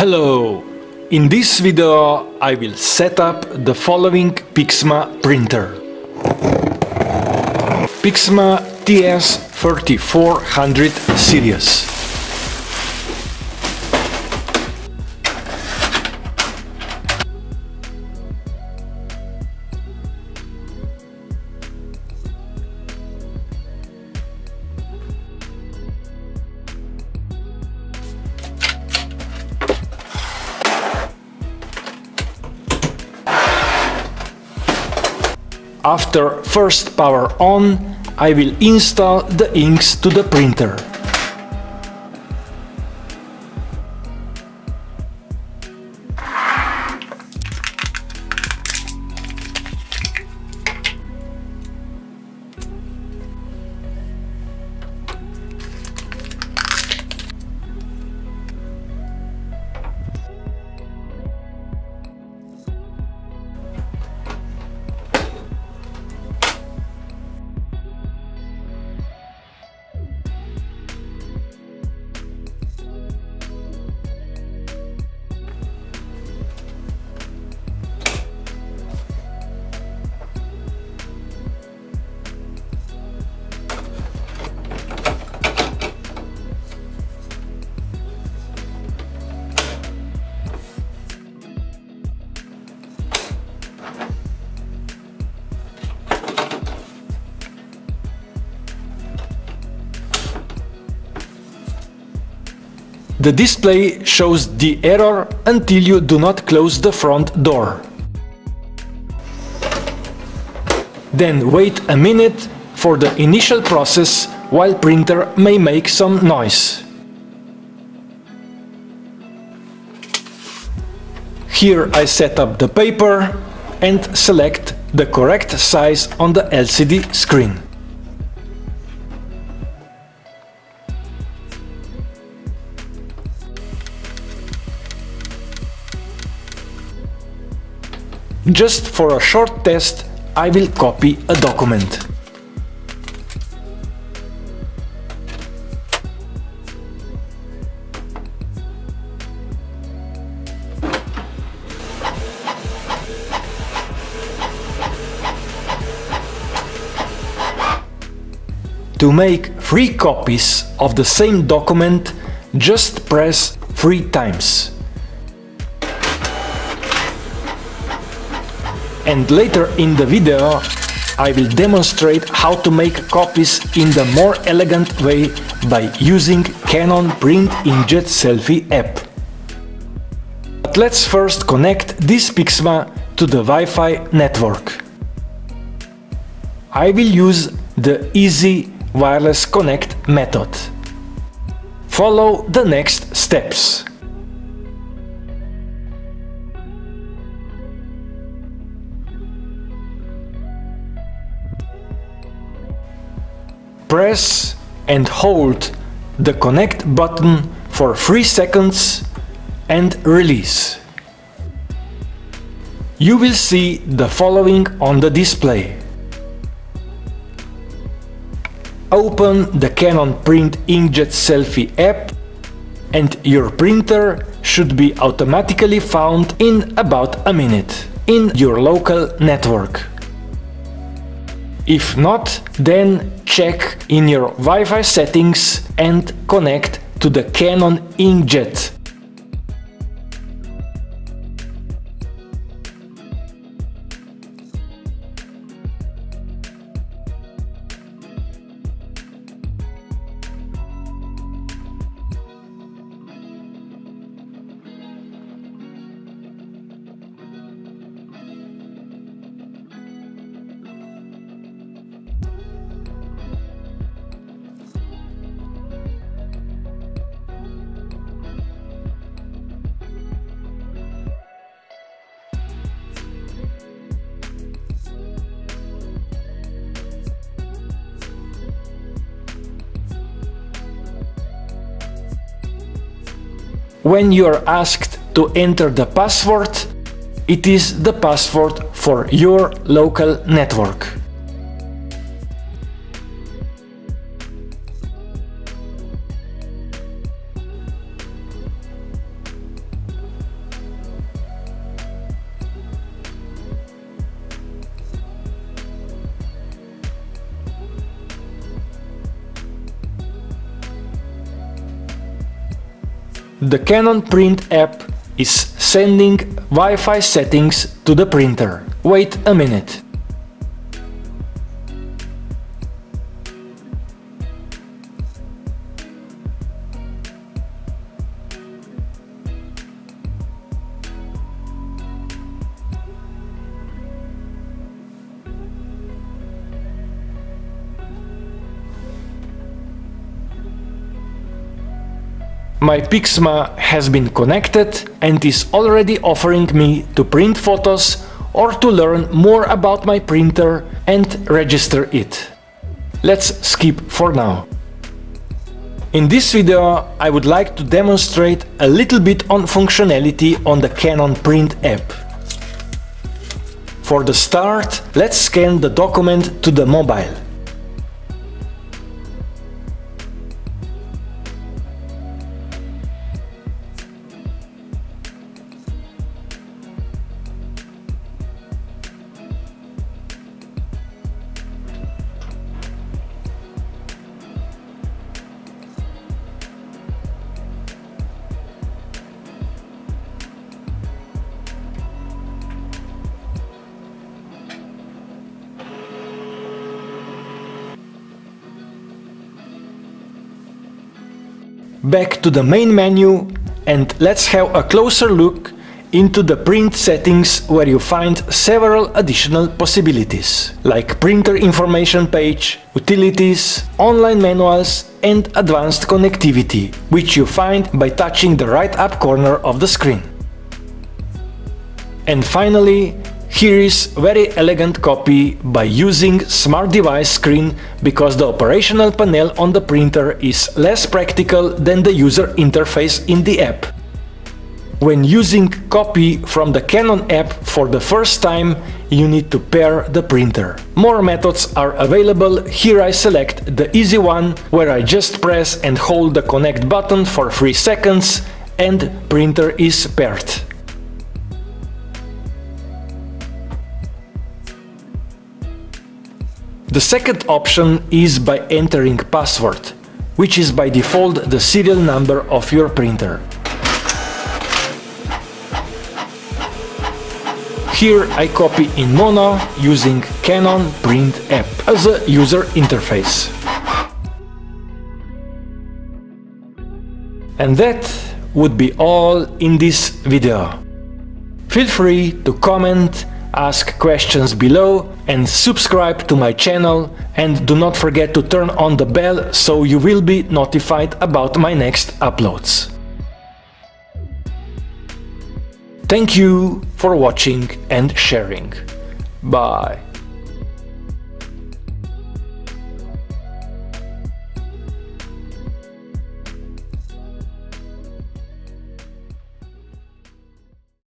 Hello! In this video I will set up the following PIXMA printer. PIXMA TS3400 series. After first power on, I will install the inks to the printer. The display shows the error until you do not close the front door. Then wait a minute for the initial process while printer may make some noise. Here I set up the paper and select the correct size on the LCD screen. Just for a short test, I will copy a document. To make 3 copies of the same document, just press 3 times. And later in the video I will demonstrate how to make copies in the more elegant way by using Canon PRINT Inkjet selfie app. But let's first connect this PIXMA to the Wi-Fi network. I will use the easy Wireless Connect method. Follow the next steps. Press and hold the connect button for 3 seconds and release. You will see the following on the display. Open the Canon Print Inkjet selfie app and your printer should be automatically found in about a minute in your local network. If not, then check in your Wi-Fi settings and connect to the Canon Inkjet. When you are asked to enter the password, it is the password for your local network. The Canon Print app is sending Wi-Fi settings to the printer. Wait a minute. My PIXMA has been connected and is already offering me to print photos or to learn more about my printer and register it. Let's skip for now. In this video I would like to demonstrate a little bit on functionality on the Canon Print app. For the start, let's scan the document to the mobile. Back to the main menu and let's have a closer look into the print settings, where you find several additional possibilities, like printer information page, utilities, online manuals and advanced connectivity, which you find by touching the right up corner of the screen. And finally, here is very elegant copy by using smart device screen, because the operational panel on the printer is less practical than the user interface in the app. When using copy from the Canon app for the first time, you need to pair the printer. More methods are available. Here I select the easy one, where I just press and hold the connect button for 3 seconds and printer is paired. The second option is by entering password, which is by default the serial number of your printer. Here I copy in mono using Canon Print app as a user interface. And that would be all in this video. Feel free to comment, ask questions below and subscribe to my channel, and do not forget to turn on the bell so you will be notified about my next uploads. Thank you for watching and sharing. Bye.